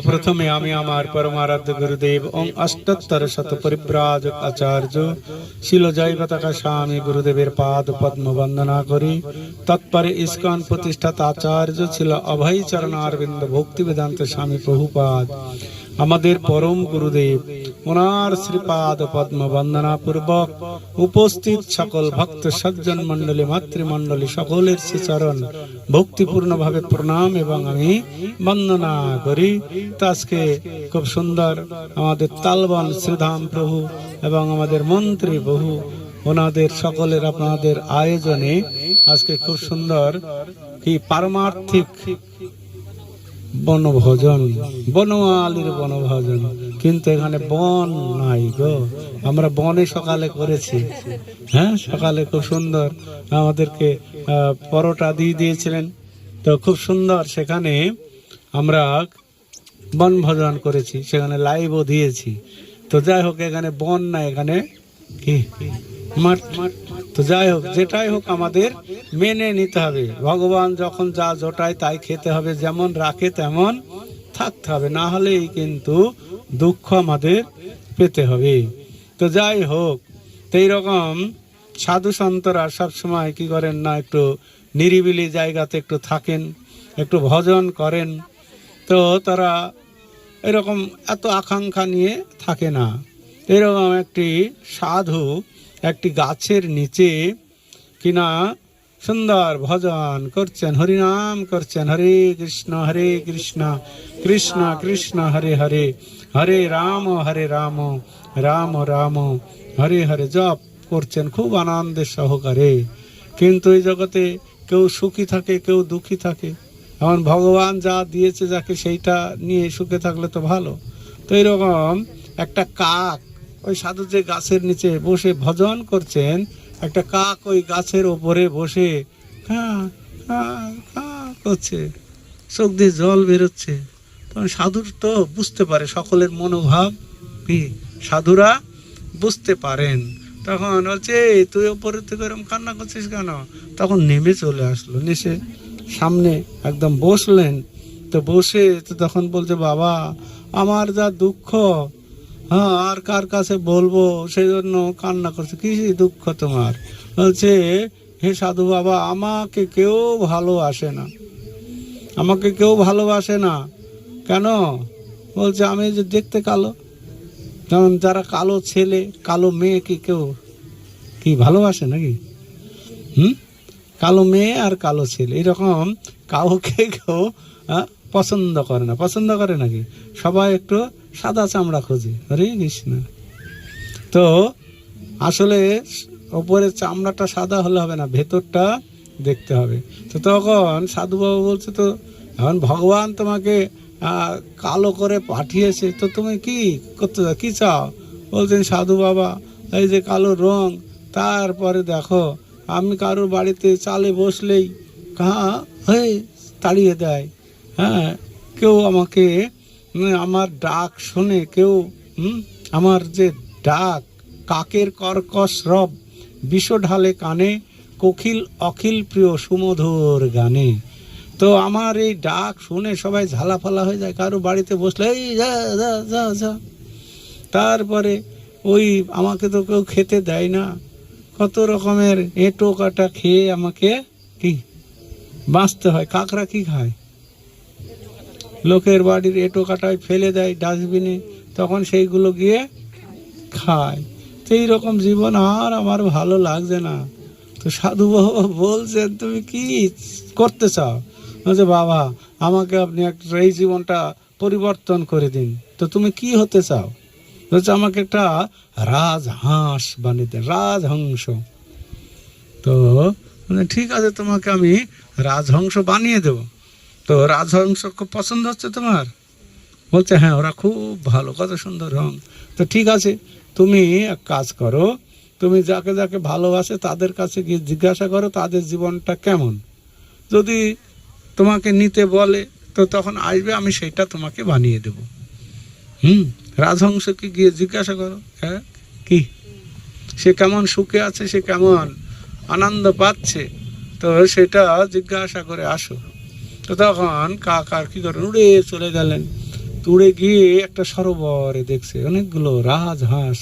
প্রথমে আমি আমার পরমারাধ্য গুরুদেব ওং অষ্টোত্তর শত পরিব্রাজক আচার্য শিল জয়পতাকা স্বামী গুরুদেবের পাদ পদ্ম বন্দনা করি। তৎপরে ইস্কন প্রতিষ্ঠাতা আচার্য ছিল অভয় চরণারবিন্দ ভক্তি বেদান্ত স্বামী প্রভুপাদ, আমাদের পরম গুরুদেব। ওনার শ্রীপাদ পদ্ম বন্দনা পূর্বক উপস্থিত সকল ভক্ত সজ্জন মন্ডলী, মাতৃমন্ডলী সকলের শ্রীচরণ ভক্তিপূর্ণ ভাবে প্রণাম এবং আমি বন্দনা করি। তো আজকে খুব সুন্দর আমাদের তালবন শ্রীধাম প্রভু এবং আমাদের মন্ত্রী বহু ওনাদের সকলের আপনাদের আয়োজনে আজকে খুব সুন্দর কি পারমার্থিক বনভোজন, বনমালীর বনভোজন। কিন্তু এখানে বন নাই গো, আমরা বনে সকালে করেছি। হ্যাঁ, সকালে খুব সুন্দর আমাদেরকে পরোটা দিয়ে দিয়েছিলেন, তো খুব সুন্দর সেখানে আমরা বনভোজন করেছি, সেখানে লাইভও দিয়েছি। তো যাই হোক, এখানে বন না, এখানে কি মাঠ। তো যাই হোক, যেটাই হোক আমাদের মেনে নিতে হবে। ভগবান যখন যা জোটায় তাই খেতে হবে, যেমন রাখে তেমন থাকতে হবে, না হলেই কিন্তু দুঃখ আমাদের পেতে হবে। তো যাই হোক, তো এইরকম সাধু সন্তরা সবসময় কি করেন না, একটু নিরিবিলি জায়গাতে একটু থাকেন, একটু ভজন করেন। তো তারা এরকম এত আকাঙ্ক্ষা নিয়ে থাকে না। এরকম একটি সাধু একটি গাছের নিচে কিনা সুন্দর ভজন করছেন, হরিনাম করছেন, হরে কৃষ্ণ কৃষ্ণ কৃষ্ণ হরে হরে, হরে রাম রাম রাম হরে হরে জপ করছেন খুব আনন্দের সহকারে। কিন্তু এই জগতে কেউ সুখী থাকে, কেউ দুঃখী থাকে। এমন ভগবান যা দিয়েছে যাকে সেইটা নিয়ে সুখে থাকলে তো ভালো। তো এরকম একটা কাক ওই সাধু যে গাছের নিচে বসে ভজন করছেন, একটা কাক ওই গাছের ওপরে বসে করছে, চোখ দিয়ে জল বেরোচ্ছে। তখন সাধুর তো বুঝতে পারে, সকলের মনোভাব কি সাধুরা বুঝতে পারেন। তখন বলছে, তুই ওপরে থেকে এরকম কান্না করছিস কেন? তখন নেমে চলে আসলো, নেসে সামনে একদম বসলেন। তো বসে তো তখন বলছে, বাবা আমার যা দুঃখ, হ্যাঁ আর কার কাছে বলবো, সেই জন্য কান্না করছে। কি দুঃখ তোমার? বলছে, হে সাধু বাবা, আমাকে কেউ ভালোবাসে না, আমাকে কেউ ভালোবাসে না। কেন? বলছে, আমি যে দেখতে কালো। যেমন যারা কালো ছেলে, কালো মেয়ে কি কেউ কি ভালোবাসে নাকি? কালো মেয়ে আর কালো ছেলে এরকম কাউকে কেউ পছন্দ করে না। পছন্দ করে নাকি? সবাই একটু সাদা চামড়া খোঁজে। হরে কৃষ্ণ। তো আসলে ওপরের চামড়াটা সাদা হলে হবে না, ভেতরটা দেখতে হবে। তো তখন সাধুবাবু বলছে, তো এখন ভগবান তোমাকে কালো করে পাঠিয়েছে, তো তুমি কি করতে চাও, কি চাও? বলছেন, সাধু বাবা এই যে কালো রং, তারপরে দেখো আমি কারোর বাড়িতে চালে বসলেই হয়ে তাড়িয়ে দেয়। হ্যাঁ, কেউ আমাকে আমার ডাক শুনে, কেউ আমার যে ডাক, কাকের কর্কশ রব বিষ ঢালে কানে, কোকিল অখিল প্রিয় সুমধুর গানে। তো আমার এই ডাক শুনে সবাই ঝালাফালা হয়ে যায়, কারো বাড়িতে বসলে এই যা যা যা যা। তারপরে ওই আমাকে তো কেউ খেতে দেয় না, কত রকমের এঁটো কাটা খেয়ে আমাকে কি বাঁচতে হয়। কাকরা কি খায়? লোকের বাড়ির এঁটো কাটায় ফেলে দেয় ডাস্টবিনে, তখন সেইগুলো গিয়ে খায়। তো এইরকম জীবন আর আমার ভালো লাগছে না। তো সাধু বাবা বলছেন, তুমি কি করতে চাও? বলছে, বাবা আমাকে আপনি একটা এই জীবনটা পরিবর্তন করে দিন। তো তুমি কি হতে চাও? বলছে, আমাকে একটা রাজহাঁস বানিয়ে দেন, রাজহংস। তো ঠিক আছে, তোমাকে আমি রাজহংস বানিয়ে দেব। তো রাজহংস খুব পছন্দ হচ্ছে তোমার? বলছে, হ্যাঁ, ওরা খুব ভালো, কত সুন্দর রং। তো ঠিক আছে, তুমি এক কাজ করো, তুমি যাকে যাকে ভালোবাসে তাদের কাছে গিয়ে জিজ্ঞাসা করো তাদের জীবনটা কেমন। যদি তোমাকে নিতে বলে তো তখন আসবে, আমি সেটা তোমাকে বানিয়ে দেব। রাজহংসকে গিয়ে জিজ্ঞাসা করো, হ্যাঁ কি সে কেমন সুখে আছে, সে কেমন আনন্দ পাচ্ছে, তো সেটা জিজ্ঞাসা করে আসো। তো তখন কাক আর কি করেন, উড়ে চলে গেলেন। উড়ে গিয়ে একটা সরোবরে দেখছে অনেকগুলো রাজহাঁস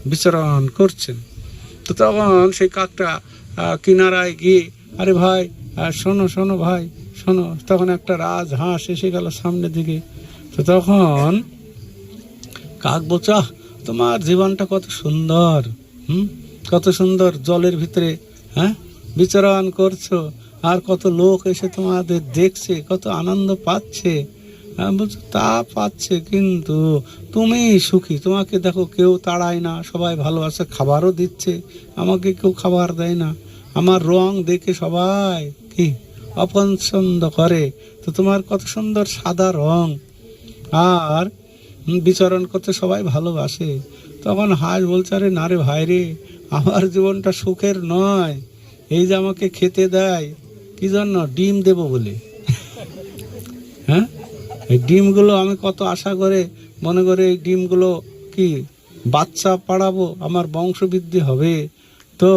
বিচরণ করছেন। তো তখন সেই কাকটা কিনারায় গিয়ে, আরে ভাই শোনো শোনো ভাই শোনো, তখন একটা রাজহাঁস এসে গেল সামনের দিকে। তো তখন কাক বলছে, তোমার জীবনটা কত সুন্দর, কত সুন্দর, জলের ভিতরে বিচরণ করছো, আর কত লোক এসে তোমাদের দেখছে, কত আনন্দ পাচ্ছে। বলছো তা পাচ্ছে, কিন্তু তুমি সুখী, তোমাকে দেখো কেউ তাড়ায় না, সবাই ভালোবাসে, খাবারও দিচ্ছে, আমাকে কেউ খাবার দেয় না, আমার রং দেখে সবাই কি অপছন্দ করে, তো তোমার কত সুন্দর সাদা রং, আর বিচরণ করতে সবাই ভালোবাসে। তখন হাঁস বলছে, আরে না রে ভাই রে, আমার জীবনটা সুখের নয়, এই যে আমাকে খেতে দেয় কি জন্য, ডিম দেব বলে। হ্যাঁ, এই ডিমগুলো আমি কত আশা করে মনে করে এই ডিমগুলো কি বাচ্চা পাড়াবো, আমার বংশবৃদ্ধি হবে, তো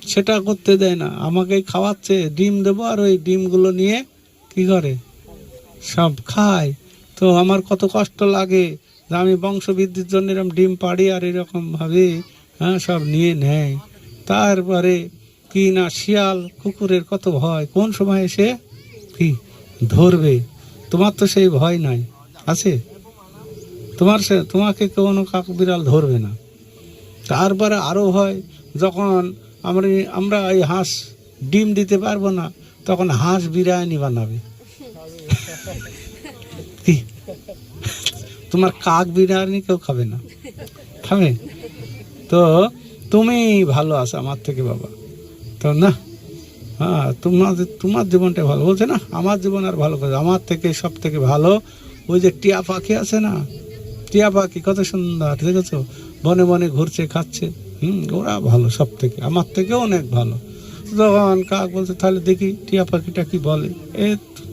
সেটা করতে দেয় না, আমাকে খাওয়াচ্ছে, ডিম দেবো, আর ওই ডিমগুলো নিয়ে কি করে সব খায়। তো আমার কত কষ্ট লাগে যে আমি বংশবৃদ্ধির জন্য এরকম ডিম পাড়ি, আর এরকম ভাবে সব নিয়ে নেয়। তারপরে কি না, শিয়াল কুকুরের কত ভয়, কোন সময় এসে কি ধরবে, তোমার তো সেই ভয় নাই, আছে তোমাকে কোনো কাক বিড়াল ধরবে না। তারপরে আরো ভয়, যখন আমরা এই হাঁস ডিম দিতে পারবো না, তখন হাঁস বিরিয়ানি বানাবে। কি তোমার কাক বিরিয়ানি কেউ খাবে না, খাবে? তো তুমি ভালো আছো আমার থেকে বাবা, তো না, তোমার জীবনটা ভালো। বলছে না, আমার জীবন আর ভালো করে, আমার থেকে সব থেকে ভালো ওই যে টিয়া পাখি আছে না, টিয়া পাখি কত সুন্দর দেখেছো, বনে বনে ঘুরছে, খাচ্ছে, ওরা ভালো সব থেকে, আমার থেকেও অনেক ভালো। তখন কাক বলছে, তাহলে দেখি টিয়া পাখিটা কি বলে। এ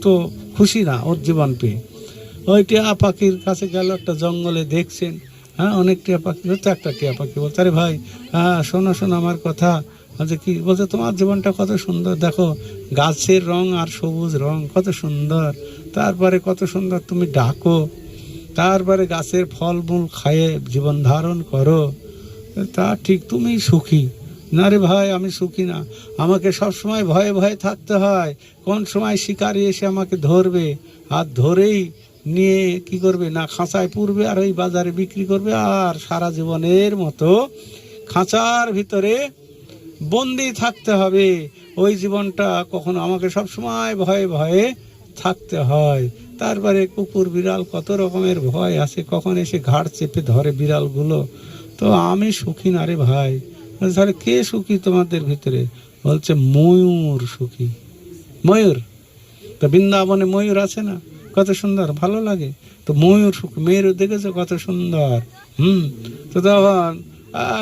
তো খুশি না ওর জীবন পেয়ে, ওই টিয়া পাখির কাছে গেল, একটা জঙ্গলে দেখছেন অনেক টিয়া পাখি, হচ্ছে একটা টিয়া পাখি বলছে, আরে ভাই শোনো শোনো আমার কথা। বলছে কি, বলছে তোমার জীবনটা কত সুন্দর, দেখো গাছের রং আর সবুজ রং কত সুন্দর, তারপরে কত সুন্দর তুমি ডাকো, তারপরে গাছের ফলমূল খায়ে জীবন ধারণ করো, তা ঠিক, তুমি সুখী না রে ভাই, আমি সুখী না, আমাকে সব সময় ভয়ে ভয়ে থাকতে হয়, কোন সময় শিকারি এসে আমাকে ধরবে, আর ধরেই নিয়ে কি করবে না, খাঁচায় পুরবে, আর ওই বাজারে বিক্রি করবে, আর সারা জীবনের মতো খাঁচার ভিতরে বন্দি থাকতে হবে। ওই জীবনটা কখনো আমাকে সব সময় ভয়ে ভয়ে থাকতে হয়। তারপরে কুকুর বিড়াল কত রকমের ভয় আছে, কখন এসে ঘাড় চেপে ধরে বিড়ালগুলো, তো আমি সুখী না রে ভাই। তাহলে কে সুখী তোমাদের ভিতরে? বলছে ময়ূর সুখী। ময়ূর, তো বৃন্দাবনে ময়ূর আছে না, কত সুন্দর, ভালো লাগে, তো ময়ূর সুখী, ময়ূর দেখেছো কত সুন্দর। তো তখন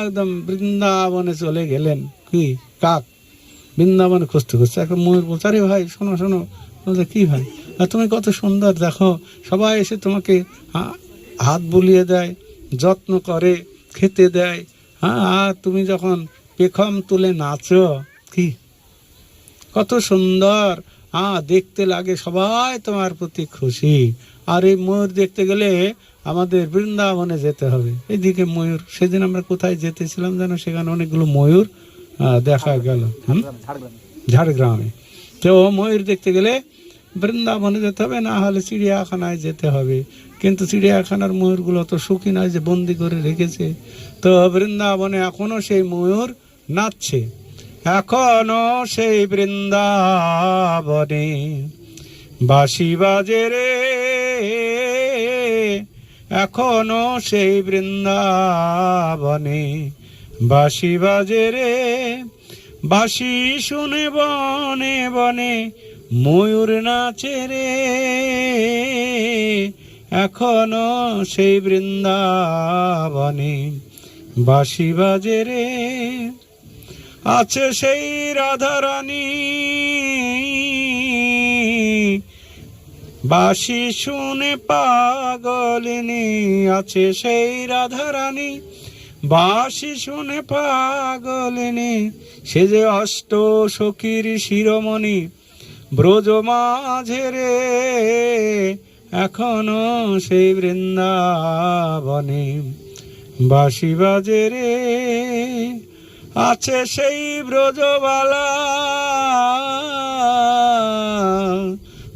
একদম বৃন্দাবনে চলে গেলেন কি কাক, বৃন্দাবনে খুঁজতে খুঁজতে একটা ময়ূর বলছে, আরে ভাই শোনো শোনো। বলছে কি ভাই, তুমি কত সুন্দর, দেখো সবাই এসে তোমাকে হাত বুলিয়ে দেয়, যত্ন করে, খেতে দেয়, আর তুমি যখন পেখম তুলে নাচো, কি কত সুন্দর দেখতে লাগে, সবাই তোমার প্রতি খুশি। আর এই ময়ূর দেখতে গেলে আমাদের বৃন্দাবনে যেতে হবে, এদিকে ময়ূর, সেদিন আমরা কোথায় যেতেছিলাম যেন, সেখানে অনেকগুলো ময়ূর দেখা গেল, ঝাড়গ্রামে। তো ময়ূর দেখতে গেলে বৃন্দাবনে যেতে হবে, না হলে চিড়িয়াখানায় যেতে হবে, কিন্তু চিড়িয়াখানার ময়ূরগুলো তো সুখী নয় যে বন্দি করে রেখেছে। তো বৃন্দাবনে এখনো সেই ময়ূর নাচছে, এখনো সেই বৃন্দাবনে বাঁশি বাজে রে, এখনো সেই বৃন্দাবনে বাঁশি বাজে রে, বাঁশি শুনে বনে বনে ময়ূর নাচে রে, এখনো সেই বৃন্দাবনে বাঁশি বাজে রে। আছে সেই রাধারানী বাঁশি শুনে পাগলিনী, আছে সেই রাধারানী বাঁশি শুনে পাগলিনী, সে যে অষ্ট সখীর শিরোমণি ব্রজ মাঝে রে, এখনো সেই বৃন্দাবনে বাঁশি বাজে রে। আছে সেই ব্রজবালা,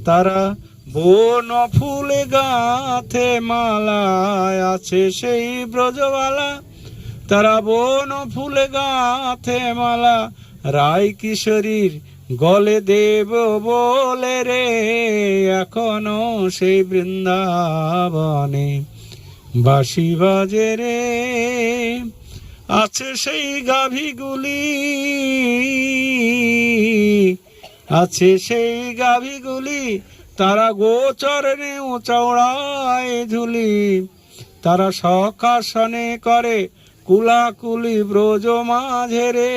তারা বন ফুলে গাঁথে মালা। আছে সেই ব্রজবালা, তারা বন ফুলে গাঁথে মালা। রায় কিশোরীর গলে দেব বলে রে, এখনো সেই বৃন্দাবনে বাঁশি বাজে রে। আছে সেই গাভীগুলি, আছে সেই গাভীগুলি, তারা গোচরণে চওড়ায় ঝুলি। তারা সকাশনে করে কুলাকুলি ব্রজ মাঝে রে,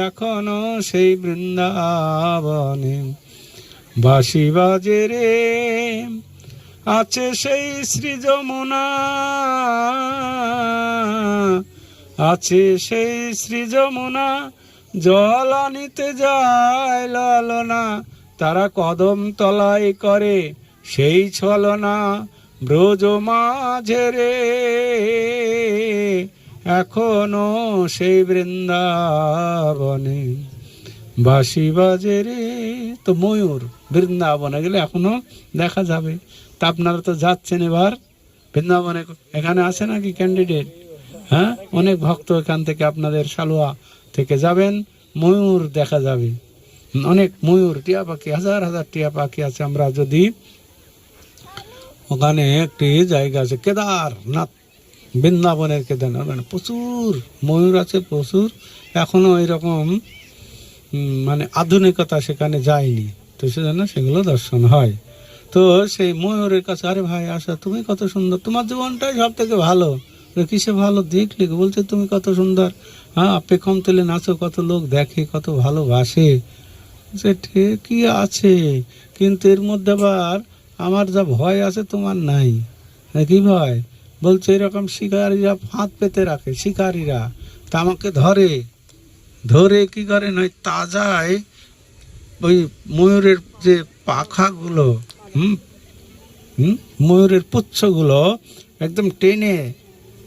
এখনো সেই বৃন্দাবনে বাঁশি বাজে রে। আছে সেই শ্রী যমুনা, আছে সেই শ্রী যমুনা, জল আনিতে যায় ললনা। তারা কদম তলায় করে সেই ছলনা ব্রজ মাঝে রে, এখনো সেই বৃন্দাবনে বাঁশি বাজে রে। তো ময়ূর বৃন্দাবনে গেলে এখনো দেখা যাবে। তা আপনারা তো যাচ্ছেন এবার বৃন্দাবনে, এখানে আছে নাকি ক্যান্ডিডেট? হ্যাঁ, অনেক ভক্ত এখান থেকে আপনাদের সালুয়া থেকে যাবেন, ময়ূর দেখা যাবে। অনেক ময়ূর, টিয়া পাখি, হাজার হাজার টিয়া পাখি আছে। আমরা যদি ওখানে একটি জায়গা আছে কেদারনাথ, বৃন্দাবনের কেদারনাথ, মানে প্রচুর ময়ূর আছে, প্রচুর। এখনো এরকম মানে আধুনিকতা সেখানে যায়নি, তো সেজন্য সেগুলো দর্শন হয়। তো সেই ময়ূরের কাছে, আরে ভাই আসো, তুমি কত সুন্দর, তোমার জীবনটাই সব থেকে ভালো। কিসে ভালো দেখলি? বলছে তুমি কত সুন্দর, হ্যাঁ পেখম তুলে নাচো, কত লোক দেখে, কত ভালোবাসে। সে ঠিকই আছে, কিন্তু এর মধ্যে আবার আমার যা ভয় আছে তোমার নাই। কি ভয়? বলছে এরকম শিকারীরা ফাঁদ পেতে রাখে, শিকারীরা তা আমাকে ধরে ধরে কি করে নয় তাজায় ওই ময়ূরের যে পাখাগুলো, ময়ূরের পুচ্ছগুলো একদম টেনে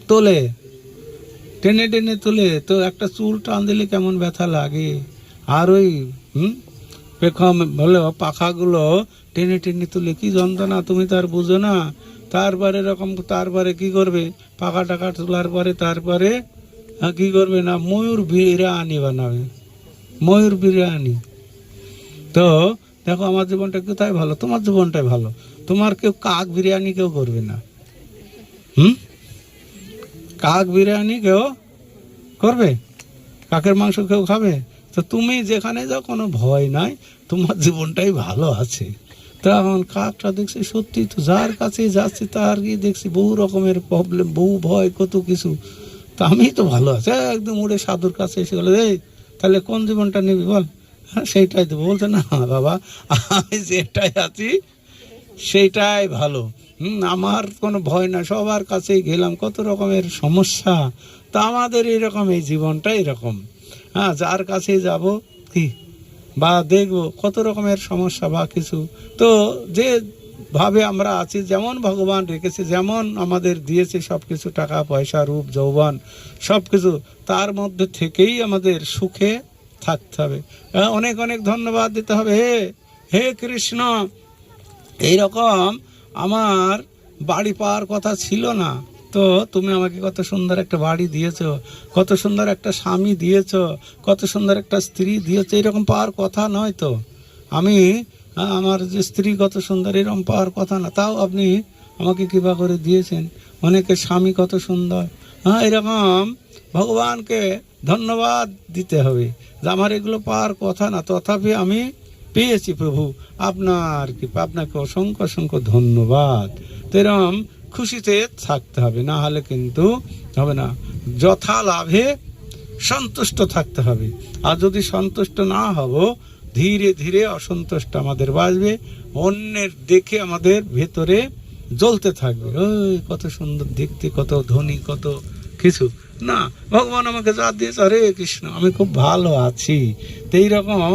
তোলে, টেনে টেনে তোলে। তো একটা চুল টান দিলে কেমন ব্যথা লাগে। আর ওই পেখম বলে পাখাগুলো টেনে টেনে তুলে কি যন্ত্রণা, তুমি তার বুঝো না। তারপরে এরকম, তারপরে কি করবে, পাখা টাকা তোলার পরে তারপরে কি করবে না, ময়ূর বিরিয়ানি বানাবে, ময়ূর বিরিয়ানি। তো দেখো আমার জীবনটা কোথায় ভালো, তোমার জীবনটাই ভালো। তোমার কেউ কাক বিরিয়ানি কেউ করবে না, কাক বিরিয়ানি কেউ করবে, কাকের মাংস কেউ খাবে? তো তুমি যেখানে যাও কোনো ভয় নাই, তোমার জীবনটাই ভালো আছে। তা এখন কাকটা দেখছি সত্যি তো যার কাছে যাচ্ছি তার কি দেখছি বহু রকমের প্রবলেম, বহু ভয়, কত কিছু। তা আমি তো ভালো আছি, একদম উড়ে সাধুর কাছে এসে গেলো, এই তাহলে কোন জীবনটা নিবি বল? হ্যাঁ সেইটাই দেবো। বলছে না বাবা, আমি যেটাই আছি সেইটাই ভালো, আমার কোনো ভয় না, সবার কাছেই গেলাম, কত রকমের সমস্যা। তা আমাদের এইরকম, এই জীবনটা এরকম। হ্যাঁ, যার কাছে যাব কি বা দেখবো কত রকমের সমস্যা বা কিছু। তো যে ভাবে আমরা আছি, যেমন ভগবান রেখেছে, যেমন আমাদের দিয়েছে সব কিছু, টাকা পয়সা রূপ যৌবন সব কিছু, তার মধ্যে থেকেই আমাদের সুখে থাকতে হবে। অনেক অনেক ধন্যবাদ দিতে হবে। হে হে কৃষ্ণ, এইরকম আমার বাড়ি পাওয়ার কথা ছিল না, তো তুমি আমাকে কত সুন্দর একটা বাড়ি দিয়েছো, কত সুন্দর একটা স্বামী দিয়েছো, কত সুন্দর একটা স্ত্রী দিয়েছো। এরকম পাওয়ার কথা নয় তো। আমি আমার যে স্ত্রী কত সুন্দর, এরকম পাওয়ার কথা না, তাও আপনি আমাকে কৃপা করে দিয়েছেন। অনেকের স্বামী কত সুন্দর। হ্যাঁ, এরকম ভগবানকে ধন্যবাদ দিতে হবে যে আমার এগুলো পাওয়ার কথা না, তথাপি আমি পেয়েছি প্রভু, আপনার কৃপা, আপনাকে অসংখ্য অসংখ্য ধন্যবাদ। তো এরকম খুশিতে থাকতে হবে, না হলে কিন্তু হবে না। যথা লাভে সন্তুষ্ট থাকতে হবে। আর যদি সন্তুষ্ট না হব, ধীরে ধীরে অসন্তুষ্ট আমাদের বাড়বে, অন্যের দেখে আমাদের ভেতরে জ্বলতে থাকবে, ওই কত সুন্দর দেখতে, কত ধনী, কত কিছু। না, ভগবান আমাকে যা দিয়েছে, হরে কৃষ্ণ, আমি খুব ভালো আছি। তো এইরকম